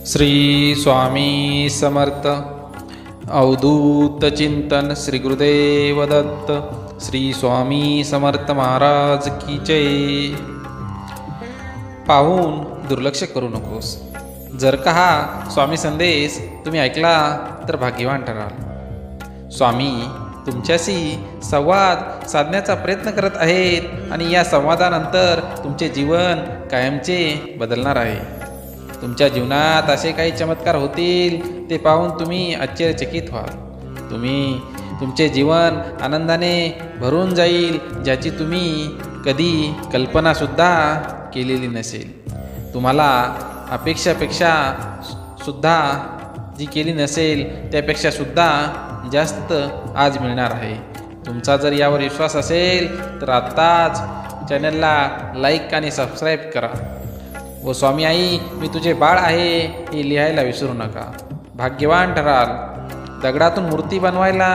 श्री स्वामी समर्थ. अवधूत चिंतन श्री गुरुदेव दत्त. श्री स्वामी समर्थ महाराज की जय. पाहून दुर्लक्ष करू नकोस. जर का हा स्वामी संदेश तुम्ही ऐकला तर भाग्यवान ठराल. स्वामी तुमच्याशी संवाद साधण्याचा प्रयत्न करत आहेत आणि या संवादानंतर तुमचे जीवन कायमचे बदलणार आहे. तुमच्या जीवनात असे काही चमत्कार होतील ते पाहून तुम्ही आश्चर्यचकित व्हाल. तुमचे जीवन आनंदाने भरून जाईल ज्याची तुम्ही कधी कल्पनासुद्धा केलेली नसेल. तुम्हाला अपेक्षापेक्षा सुद्धा जी केली नसेल त्यापेक्षा सुद्धा जास्त आज मिळणार आहे. तुमचा जर यावर विश्वास असेल तर आत्ताच चॅनलला लाईक आणि सबस्क्राईब करा व स्वामी आई मी तुझे बाळ आहे हे लिहायला विसरू नका. भाग्यवान ठराल. दगडातून मूर्ती बनवायला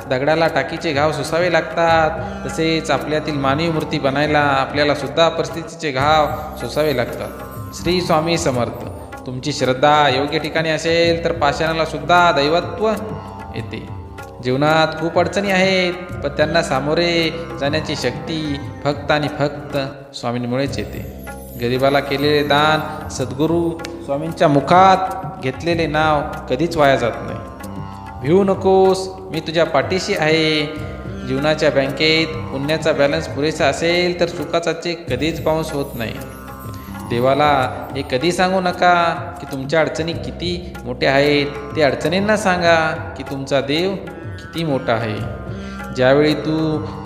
दगडाला टाकीचे घाव सोसावे लागतात, तसेच आपल्यातील मानवी मूर्ती बनायला आपल्याला सुद्धा परिस्थितीचे घाव सोसावे लागतात. श्री स्वामी समर्थ. तुमची श्रद्धा योग्य ठिकाणी असेल तर पाषाणाला सुद्धा दैवत्व येते. जीवनात खूप अडचणी आहेत, पण त्यांना सामोरे जाण्याची शक्ती फक्त आणि फक्त स्वामींमुळेच येते. गरिबाला केलेले दान, सद्गुरू स्वामींच्या मुखात घेतलेले नाव कधीच वाया जात नाही. भिवू नकोस, मी तुझ्या पाठीशी आहे. जीवनाच्या बँकेत पुण्याचा बॅलन्स पुरेसा असेल तर सुखाचा चेक कधीच बाउन्स होत नाही. देवाला हे कधी सांगू नका की तुमच्या अडचणी किती मोठ्या आहेत. ते अडचणींना सांगा की तुमचा देव किती मोठा आहे. ज्यावेळी तू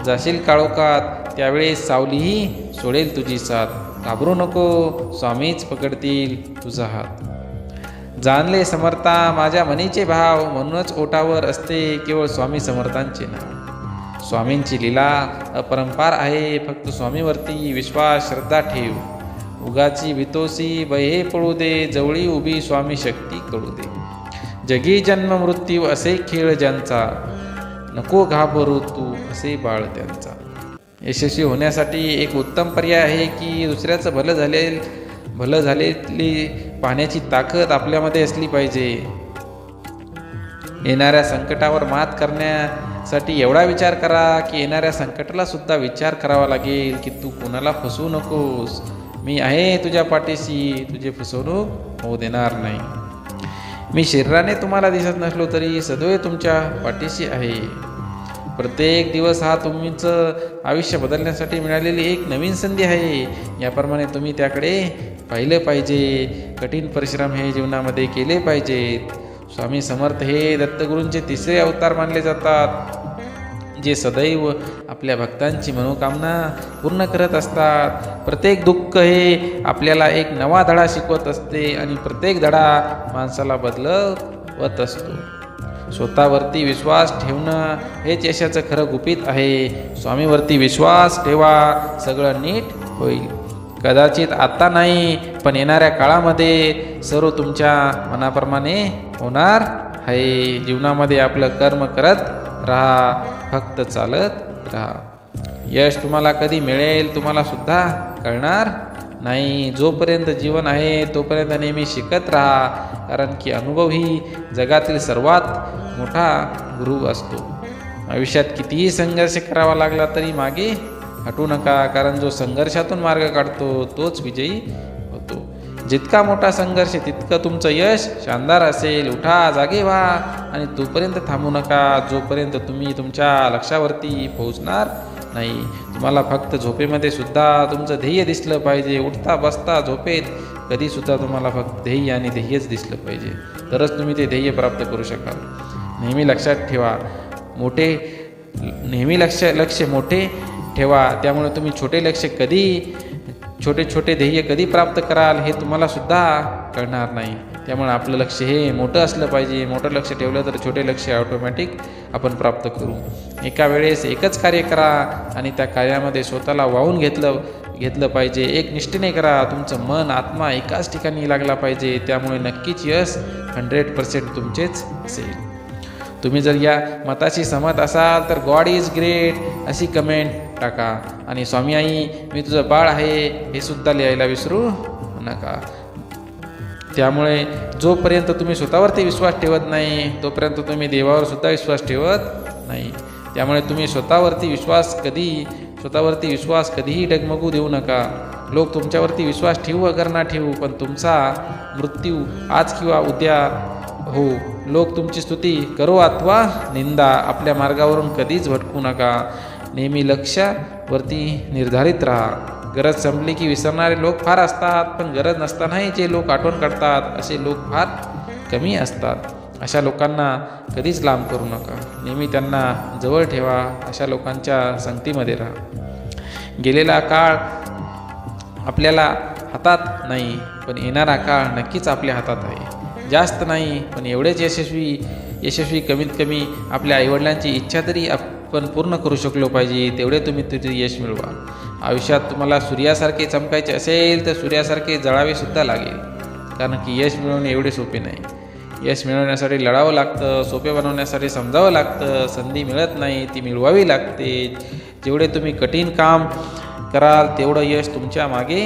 जाशील काळोखात त्यावेळेस सावलीही सोडेल तुझी साथ. घाबरू नको, स्वामीच पकडतील तुझा हात. जाणले समर्था माझ्या मनीचे भाव, म्हणूनच ओठावर असते केवळ स्वामी समर्थांचे नाव. स्वामींची लीला अपरंपार आहे, फक्त स्वामीवरती विश्वास श्रद्धा ठेव. उगाची भीतोसी बहे पळू दे, जवळी उभी स्वामी शक्ती कळू दे. जगी जन्म मृत्यू असे खेळ ज्यांचा, नको घाबरू तू असे बाळ त्यांचा. यशस्वी होण्यासाठी एक उत्तम पर्याय आहे की दुसऱ्याचं भलं झालेली पाहण्याची ताकद आपल्यामध्ये असली पाहिजे. येणाऱ्या संकटावर मात करण्यासाठी एवढा विचार करा की येणाऱ्या संकटाला सुद्धा विचार करावा लागेल की तू कोणाला फसवू नकोस. मी आहे तुझ्या पाठीशी, तुझे फसवणूक होऊ देणार नाही. मी शरीराने तुम्हाला दिसत नसलो तरी सदैव तुमच्या पाठीशी आहे. प्रत्येक दिवस हा तुमचं आयुष्य बदलण्यासाठी मिळालेली एक नवीन संधी आहे. याप्रमाणे तुम्ही त्याकडे पाहिलं पाहिजे. कठीण परिश्रम हे जीवनामध्ये केले पाहिजेत. स्वामी समर्थ हे दत्तगुरूंचे तिसरे अवतार मानले जातात, जे सदैव आपल्या भक्तांची मनोकामना पूर्ण करत असतात. प्रत्येक दुःख हे आपल्याला एक नवा धडा शिकवत असते आणि प्रत्येक धडा माणसाला बदलवत असतो. स्वतःवरती विश्वास ठेवणं हेच यशाचं खरं गुपित आहे. स्वामीवरती विश्वास ठेवा, सगळं नीट होईल. कदाचित आता नाही, पण येणाऱ्या काळामध्ये सर्व तुमच्या मनाप्रमाणे होणार आहे. जीवनामध्ये आपलं कर्म करत राहा, फक्त चालत राहा. यश तुम्हाला कधी मिळेल तुम्हाला सुद्धा कळणार नाही. जोपर्यंत जीवन आहे तोपर्यंत नेहमी शिकत राहा, कारण की अनुभव ही जगातील सर्वात मोठा गुरु असतो. आयुष्यात कितीही संघर्ष करावा लागला तरी मागे हटू नका, कारण जो संघर्षातून मार्ग काढतो तोच विजयी होतो. जितका मोठा संघर्ष तितकं तुमचं यश शानदार असेल. उठा, जागे व्हा आणि तोपर्यंत थांबू नका जोपर्यंत तुम्ही तुमच्या लक्ष्यावरती पोहोचणार नाही. तुम्हाला फक्त झोपेमध्ये सुद्धा तुमचं ध्येय दिसलं पाहिजे. उठता बसता झोपेत कधीसुद्धा तुम्हाला फक्त ध्येय आणि ध्येयच दिसलं पाहिजे, तरच तुम्ही ते ध्येय प्राप्त करू शकाल. नेहमी लक्षात ठेवा, लक्ष्य मोठे ठेवा. त्यामुळे तुम्ही छोटे छोटे ध्येय कधी प्राप्त कराल हे तुम्हाला सुद्धा कळणार नाही. त्यामुळे आपलं लक्ष हे मोठं असलं पाहिजे. मोठं लक्ष ठेवलं तर छोटे लक्ष ऑटोमॅटिक आपण प्राप्त करू. एका वेळेस एकच कार्य करा आणि त्या कार्यामध्ये स्वतःला वाहून घेतलं पाहिजे. एक निष्ठेने करा. तुमचं मन आत्मा एकाच ठिकाणी लागला पाहिजे. त्यामुळे नक्कीच यश 100% तुमचेच असेल. तुम्ही जर या मताशी सहमत असाल तर गॉड इज ग्रेट अशी कमेंट टाका आणि स्वामी आई मी तुझं बाळ आहे हे सुद्धा लिहायला विसरू नका. त्यामुळे जोपर्यंत तुम्ही स्वतःवरती विश्वास ठेवत नाही तोपर्यंत तुम्ही देवावर सुद्धा विश्वास ठेवत नाही. त्यामुळे तुम्ही स्वतःवरती विश्वास कधीही डगमगू देऊ नका. लोक तुमच्यावरती विश्वास ठेवू अगर ना ठेवू, पण तुमचा मृत्यू आज किंवा उद्या हो. लोक तुमची स्तुती करो अथवा निंदा, आपल्या मार्गावरून कधीच भटकू नका. नेहमी लक्ष्यावरती निर्धारित राहा. गरज संपली की विसरणारे लोक फार असतात, पण गरज नसतानाही जे लोक आठवण काढतात असे लोक फार कमी असतात. अशा लोकांना कधीच लांब करू नका. नेहमी त्यांना जवळ ठेवा. अशा लोकांच्या संगतीमध्ये राहा. गेलेला काळ आपल्याला हातात नाही, पण येणारा काळ नक्कीच आपल्या हातात आहे. जास्त नाही, पण एवढेच यशस्वी कमीत कमी आपल्या आईवडिलांची इच्छा तरी आपण पूर्ण करू शकलो पाहिजे. तेवढे तुम्ही तिथे यश मिळवा. आयुष्यात तुम्हाला सूर्यासारखे चमकायचे असेल तर सूर्यासारखे जळावे सुद्धा लागेल, कारण की यश मिळवणे एवढे सोपे नाही. यश मिळवण्यासाठी लढावं लागतं, सोपे बनवण्यासाठी समजावं लागतं. संधी मिळत नाही, ती मिळवावी लागते. जेवढे तुम्ही कठीण काम कराल तेवढं यश तुमच्या मागे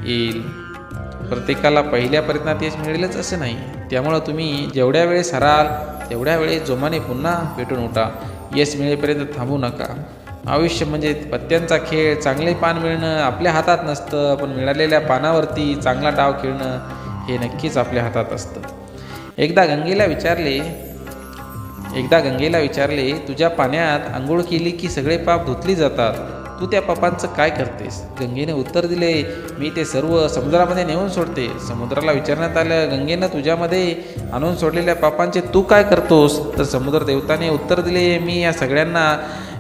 येईल. प्रत्येकाला पहिल्या प्रयत्नात यश मिळेलच असं नाही. त्यामुळं तुम्ही जेवढ्या वेळेस हराल तेवढ्या वेळेस जोमाने पुन्हा पेटून उठा. यश मिळेपर्यंत थांबू नका. आयुष्य म्हणजे पत्त्यांचा खेळ. चांगले पान मिळणं आपल्या हातात नसतं, पण मिळालेल्या पानावरती चांगला डाव खेळणं हे नक्कीच आपल्या हातात असतं. एकदा गंगेला विचारले, तुझ्या पाण्यात आंघोळ केली की सगळे पाप धुतली जातात, तू त्या पापांचं काय करतेस? गंगेने उत्तर दिले, मी ते सर्व समुद्रामध्ये नेऊन सोडते. समुद्राला विचारण्यात आलं, गंगेनं तुझ्यामध्ये आणून सोडलेल्या पापांचे तू काय करतोस? तर समुद्र देवताने उत्तर दिले, मी या सगळ्यांना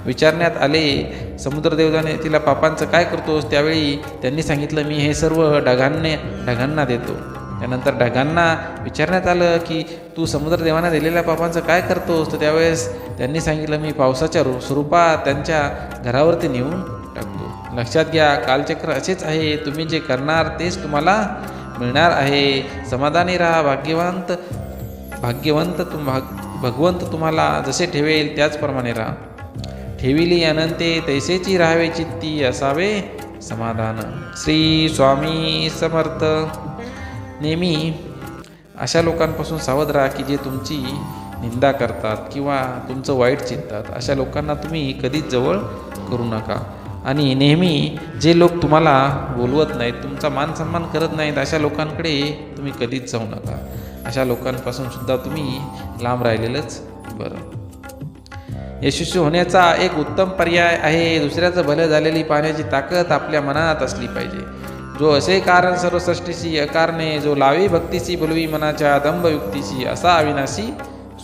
विचारण्यात आले. समुद्र देवताने तिला पापांचं काय करतोस? त्यावेळी त्यांनी सांगितलं, मी हे सर्व ढगांना देतो. त्यानंतर ढगांना विचारण्यात आलं की तू समुद्रदेवांना दिलेल्या पापांचं काय करतोस? तर त्यावेळेस त्यांनी सांगितलं, मी पावसाच्या स्वरूपात त्यांच्या घरावरती नेऊन टाकतो. लक्षात घ्या, कालचक्र असेच आहे. तुम्ही जे करणार तेच तुम्हाला मिळणार आहे. समाधानी राहा. भगवंत तुम्हाला जसे ठेवेल त्याचप्रमाणे राहा. ठेविली अनंते तैसेची राहावे चित्ती, असावे समाधान. श्री स्वामी समर्थ. नेहमी अशा लोकांपासून सावध राहा की जे तुमची निंदा करतात किंवा तुमचं वाईट चिंततात. अशा लोकांना तुम्ही कधीच जवळ करू नका. आणि नेहमी जे लोक तुम्हाला बोलवत नाहीत, तुमचा मान सन्मान करत नाहीत, अशा लोकांकडे तुम्ही कधीच जाऊ नका. अशा लोकांपासून सुद्धा तुम्ही लांब राहिलेलंच बरं. यशस्वी होण्याचा एक उत्तम पर्याय आहे, दुसऱ्याचं भलं झालेली पाहण्याची ताकद आपल्या मनात असली पाहिजे. जो असे कारण सर्व सृष्टीशी अकारणे, जो लावी भक्तीशी बोलवी मनाच्या दंभयुक्तीशी, असा अविनाशी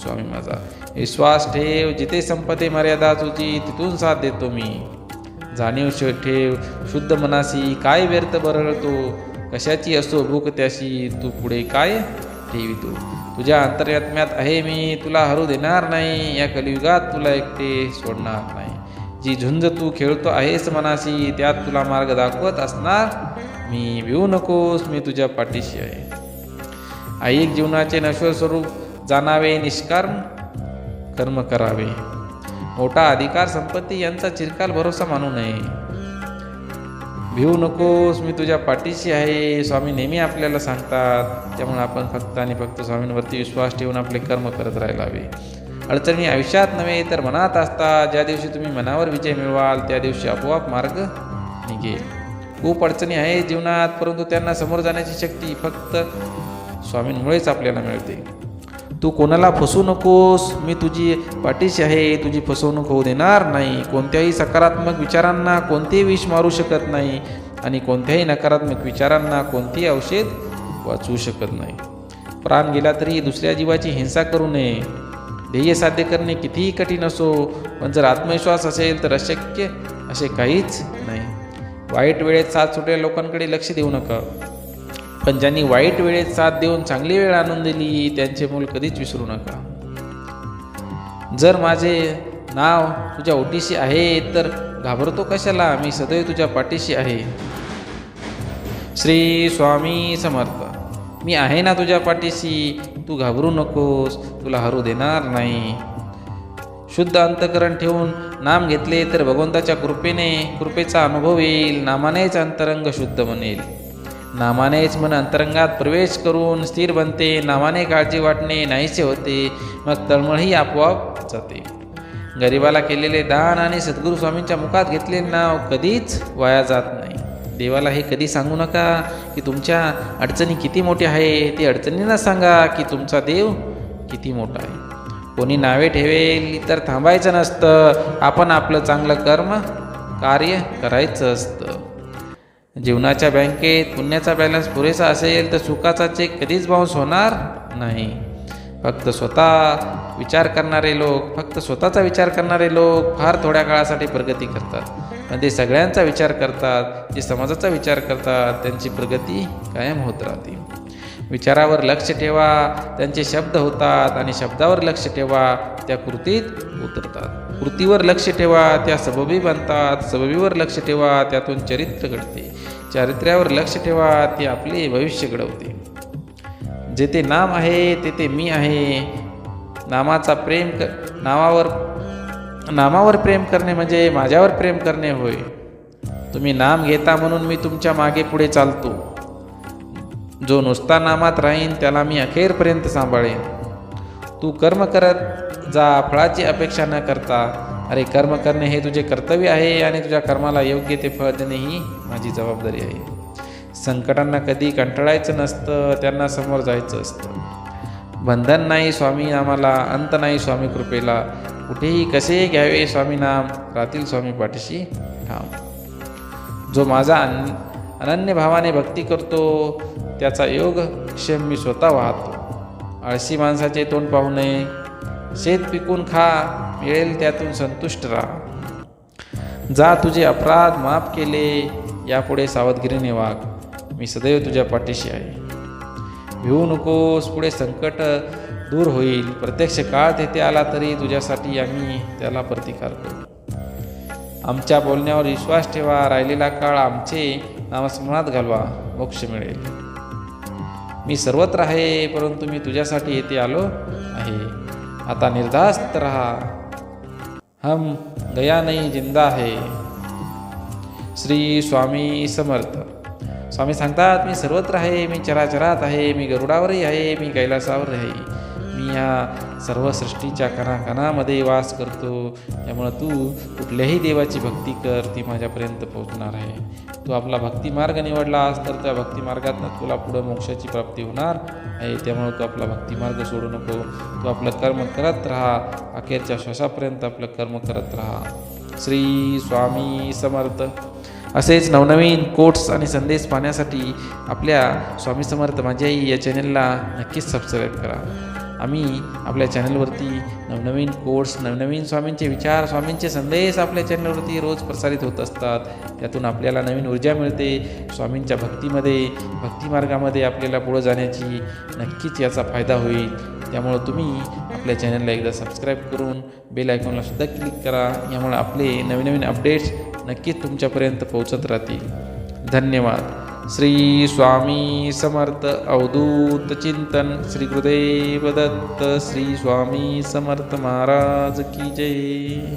स्वामी माझा. विश्वास ठेव, जिथे संपते मर्यादा तुझी, तिथून साथ देतो मी. जाणीव ठेव शुद्ध मनाशी, काय व्यर्थ बरळतो, कशाची असो भूक त्याशी, तू पुढे काय ठेवितो. तुझ्या अंतर्यात्म्यात आहे मी, तुला हरू देणार नाही. या कलियुगात तुला एकटे सोडणार नाही. जी झुंज तू खेळतो आहेस मनाशी, त्यात तुला मार्ग दाखवत असणार मी. भिवू नकोस, मी तुझ्या पाठीशी आहे. ऐहिक जीवनाचे नश्वर स्वरूप जाणावे, निष्काम कर्म करावे. मोठा अधिकार संपत्ती यांचा चिरकाल भरोसा मानू नये. भिवू नकोस, मी तुझ्या पाठीशी आहे, स्वामी नेहमी आपल्याला सांगतात. त्यामुळे आपण फक्त आणि फक्त स्वामींवरती विश्वास ठेवून आपले कर्म करत राहायला हवे. अडचणी आयुष्यात नव्हे तर मनात असतात. ज्या दिवशी तुम्ही मनावर विजय मिळवाल त्या दिवशी आपोआप मार्ग निघेल. खूप अडचणी आहेत जीवनात, परंतु त्यांना समोर जाण्याची शक्ती फक्त स्वामींमुळेच आपल्याला मिळते. तू कोणाला फसवू नकोस, मी तुझी पाठीशी आहे, तुझी फसवणूक होऊ देणार नाही. कोणत्याही सकारात्मक विचारांना कोणतेही विष मारू शकत नाही आणि कोणत्याही नकारात्मक विचारांना कोणतेही औषध वाचवू शकत नाही. प्राण गेला तरी दुसऱ्या जीवाची हिंसा करू नये. ध्येय साध्य करणे कितीही कठीण असो, पण जर आत्मविश्वास असेल तर अशक्य असे काहीच नाही. वाईट वेळेत साथ सुटलेल्या लोकांकडे लक्ष देऊ नका, पण ज्यांनी वाईट वेळेत साथ देऊन चांगली वेळ आणून दिली त्यांचे मूल कधीच विसरू नका. जर माझे नाव तुझ्या ओटीशी आहे तर घाबरतो कशाला, मी सदैव तुझ्या पाठीशी आहे. श्री स्वामी समर्थ. मी आहे ना तुझ्या पाठीशी, तू घाबरू नकोस, तुला हरू देणार नाही. शुद्ध अंतकरण ठेवून नाम घेतले तर भगवंताच्या कृपेचा अनुभव येईल. नामानेच अंतरंग शुद्ध बनेल. नामानेच मन अंतरंगात प्रवेश करून स्थिर बनते. नामाने काळजी वाटणे नाहीसे होते. मग तळमळही आपोआप जाते. गरिबाला केलेले दान आणि सद्गुरू स्वामींच्या मुखात घेतलेले नाव कधीच वाया जात नाही. देवाला हे कधी सांगू नका की तुमच्या अडचणी किती मोठ्या आहे. ती अडचणींना सांगा की तुमचा देव किती मोठा आहे. कोणी नावे ठेवेल तर थांबायचं नसतं. आपण आपलं चांगलं कार्य करायचं असतं. जीवनाच्या बँकेत पुण्याचा बॅलन्स पुरेसा असेल तर सुखाचा चेक कधीच बाउन्स होणार नाही. फक्त स्वतःचा विचार करणारे लोक फार थोड्या काळासाठी प्रगती करतात. पण ते सगळ्यांचा विचार करतात, जे समाजाचा विचार करतात, त्यांची प्रगती कायम होत राहते. विचारावर लक्ष ठेवा, त्यांचे शब्द होतात, आणि शब्दावर लक्ष ठेवा, त्या कृतीत उतरतात. कृतीवर लक्ष ठेवा, त्या सबबी बनतात. सबबीवर लक्ष ठेवा, त्यातून चरित्र घडते. चारित्र्यावर लक्ष ठेवा, ते आपले भविष्य घडवते. जेथे नाम आहे तेथे मी आहे. नामावर प्रेम करणे म्हणजे माझ्यावर प्रेम करणे होय. तुम्ही नाम घेता म्हणून मी तुमच्या मागे पुढे चालतो. जो नुसता नामात राहीन त्याला मी अखेरपर्यंत सांभाळेन. तू कर्म करत जा, फळाची अपेक्षा न करता. अरे, कर्म करणे हे तुझे कर्तव्य आहे आणि तुझ्या कर्माला योग्य ते फळ देणे ही माझी जबाबदारी आहे. संकटांना कधी कंटाळायचं नसतं, त्यांना समोर जायचं असतं. बंधन नाही स्वामी नामाला, अंत नाही स्वामी कृपेला. कुठेही कसे घ्यावे स्वामी नाम, राहतील स्वामी पाठीशी ठाम. जो माझा अनन्य भावाने भक्ती करतो त्याचा योग क्षेम मी स्वतः वाहतो. आळशी माणसाचे तोंड पाहू नये. शेत पिकून खा, मिळेल त्यातून संतुष्ट राहा. जा, तुझे अपराध माफ केले, यापुढे सावधगिरीने वाग. मी सदैव तुझ्या पाठीशी आहे. भिवू नकोस, पुढे संकट दूर होईल. प्रत्यक्ष काळ तेथे आला तरी तुझ्यासाठी आम्ही त्याला प्रतिकार करू. आमच्या बोलण्यावर विश्वास ठेवा. राहिलेला काळ आमचे नामस्मरणात घालवा, मोक्ष मिळेल. मी सर्वत्र आहे, परंतु मी तुझ्यासाठी येथे आलो आहे. आता निर्धास्त रहा. हम गया नहीं, जिंदा है. श्री स्वामी समर्थ. स्वामी सांगतात, मी सर्वत्र आहे, मी चराचरात आहे, मी गरुडावरही आहे, मी कैलासावर आहे. मी या सर्व सृष्टीच्या कणाकणामध्ये वास करतो. त्यामुळं तू कुठल्याही देवाची भक्ती कर, ती माझ्यापर्यंत पोहोचणार आहे. तू आपला भक्तिमार्ग निवडलास तर त्या भक्तिमार्गातनं तुला पुढं मोक्षाची प्राप्ती होणार आहे. त्यामुळे तू आपला भक्तिमार्ग सोडू नको. तू आपलं कर्म करत राहा. अखेरच्या श्वासापर्यंत आपलं कर्म करत राहा. श्री स्वामी समर्थ. असेच नवनवीन कोट्स आणि संदेश पाहण्यासाठी आपल्या स्वामी समर्थ माझी आई या चॅनलला नक्कीच सबस्क्राईब करा. आम्ही आपल्या चॅनलवरती नवनवीन कोट्स, नवनवीन स्वामींचे विचार, स्वामींचे संदेश आपल्या चॅनलवरती रोज प्रसारित होत असतात. त्यातून आपल्याला नवीन ऊर्जा मिळते. स्वामींच्या भक्तिमार्गामध्ये आपल्याला पुढं जाण्याची नक्कीच याचा फायदा होईल. त्यामुळं तुम्ही आपल्या चॅनलला एकदा सबस्क्राईब करून बेल आयकॉनला सुद्धा क्लिक करा. यामुळे आपले नवीन अपडेट्स नक्कीच तुमच्यापर्यंत पोहोचत राहतील. धन्यवाद. श्री स्वामी समर्थ. अवधूत चिंतन. श्री गुरुदेव दत्त. श्री स्वामी समर्थ महाराज की जय.